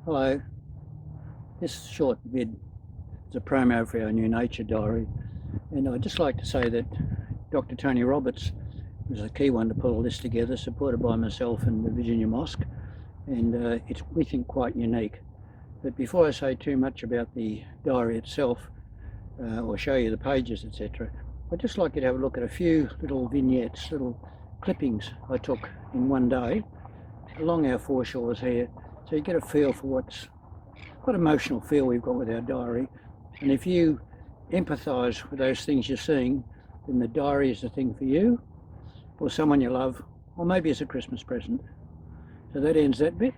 Hello, this short vid is a promo for our new nature diary, and I'd just like to say that Dr. Tony Roberts was a key one to pull all this together, supported by myself and the Virginia Mosque, and it's, we think, quite unique. But before I say too much about the diary itself, or show you the pages, etc., I'd just like you to have a look at a few little vignettes, little clippings I took in one day along our foreshores here, so you get a feel for what emotional feel we've got with our diary. And if you empathise with those things you're seeing, then the diary is the thing for you, or someone you love, or maybe it's a Christmas present. So that ends that bit.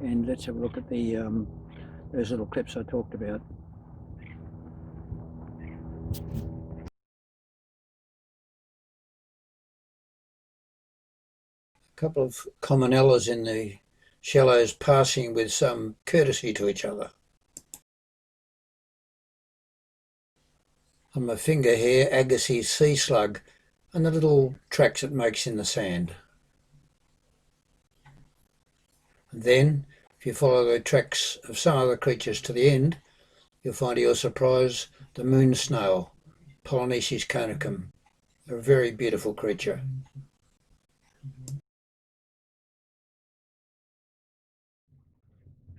And let's have a look at those little clips I talked about. A couple of commonellas in the shallows passing with some courtesy to each other. On my finger here, Agassiz's sea slug and the little tracks it makes in the sand. And then, if you follow the tracks of some other creatures to the end, you'll find to your surprise the moon snail, Polynesis conicum, a very beautiful creature.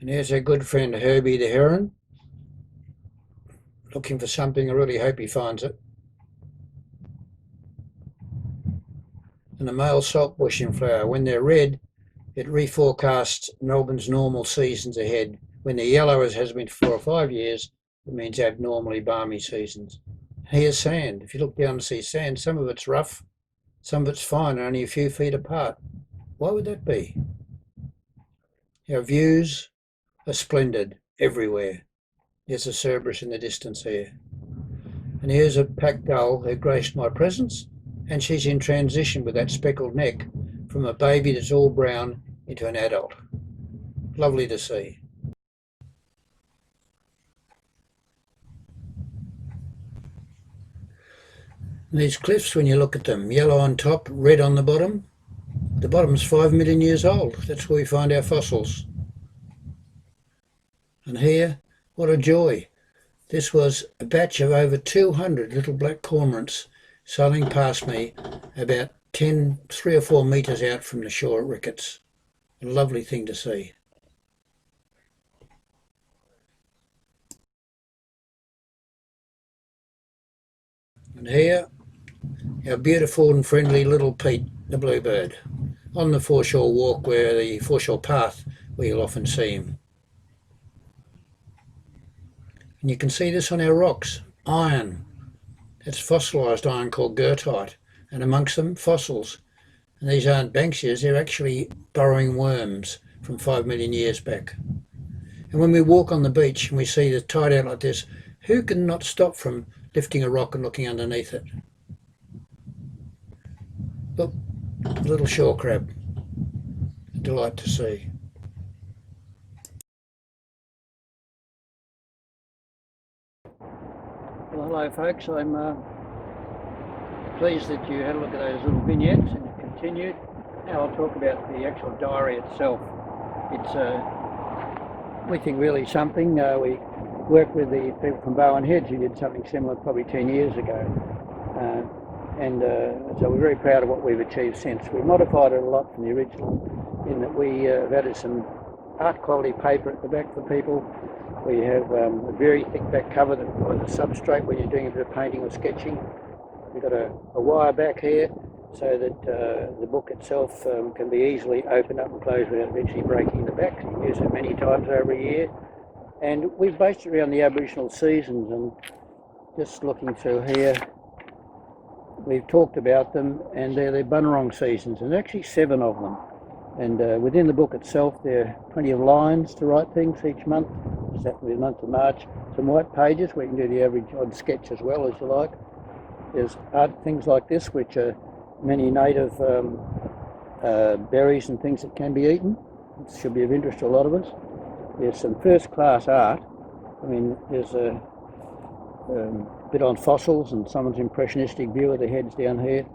And here's our good friend Herbie the heron, looking for something. I really hope he finds it. And the male saltbush in flower. When they're red, it reforecasts Melbourne's normal seasons ahead. When they're yellow, as has been for 4 or 5 years, it means abnormally balmy seasons. Here's sand. If you look down and see sand, some of it's rough, some of it's fine, only a few feet apart. Why would that be? Our views are splendid everywhere. There's a Cerberus in the distance here. And here's a pack gull who graced my presence, and she's in transition with that speckled neck from a baby that's all brown into an adult. Lovely to see. And these cliffs, when you look at them, yellow on top, red on the bottom's 5 million years old. That's where we find our fossils. And here, what a joy. This was a batch of over 200 little black cormorants sailing past me about 3 or 4 metres out from the shore at Ricketts. A lovely thing to see. And here, our beautiful and friendly little Pete, the bluebird, on the foreshore walk, where the foreshore path, where you'll often see him. And you can see this on our rocks, iron. It's fossilised iron called goethite, and amongst them fossils. And these aren't Banksias, they're actually burrowing worms from 5 million years back. And when we walk on the beach and we see the tide out like this, who can not stop from lifting a rock and looking underneath it? Look, a little shore crab. A delight to see. Well, hello folks, I'm pleased that you had a look at those little vignettes and it continued. Now I'll talk about the actual diary itself. It's we think really something. We worked with the people from Bowen Heads who did something similar probably 10 years ago. So we're very proud of what we've achieved since. We modified it a lot from the original in that we have added some art quality paper at the back for people. We have a very thick back cover that provides a substrate when you're doing a bit of painting or sketching. We've got a wire back here so that the book itself can be easily opened up and closed without eventually breaking the back. You can use it many times over a year. And we've based it around the Aboriginal seasons, and just looking through here, we've talked about them, and they're the Bunurong seasons, and there's actually 7 of them. And within the book itself, there are plenty of lines to write things each month. It's happened with the month of March. Some white pages where you can do the average odd sketch as well as you like. There's things like this, which are many native berries and things that can be eaten. It should be of interest to a lot of us. There's some first-class art. I mean, there's a bit on fossils and someone's impressionistic view of the heads down here.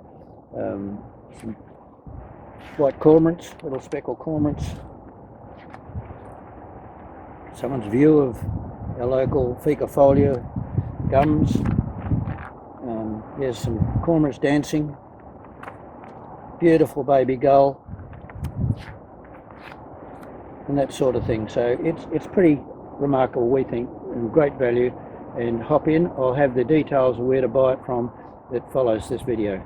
Some white cormorants, little speckled cormorants. someone's view of our local Ficafolia gums. Here's some cormorants dancing. Beautiful baby gull. And that sort of thing. So it's pretty remarkable, we think, and great value. And hop in. I'll have the details of where to buy it from that follows this video.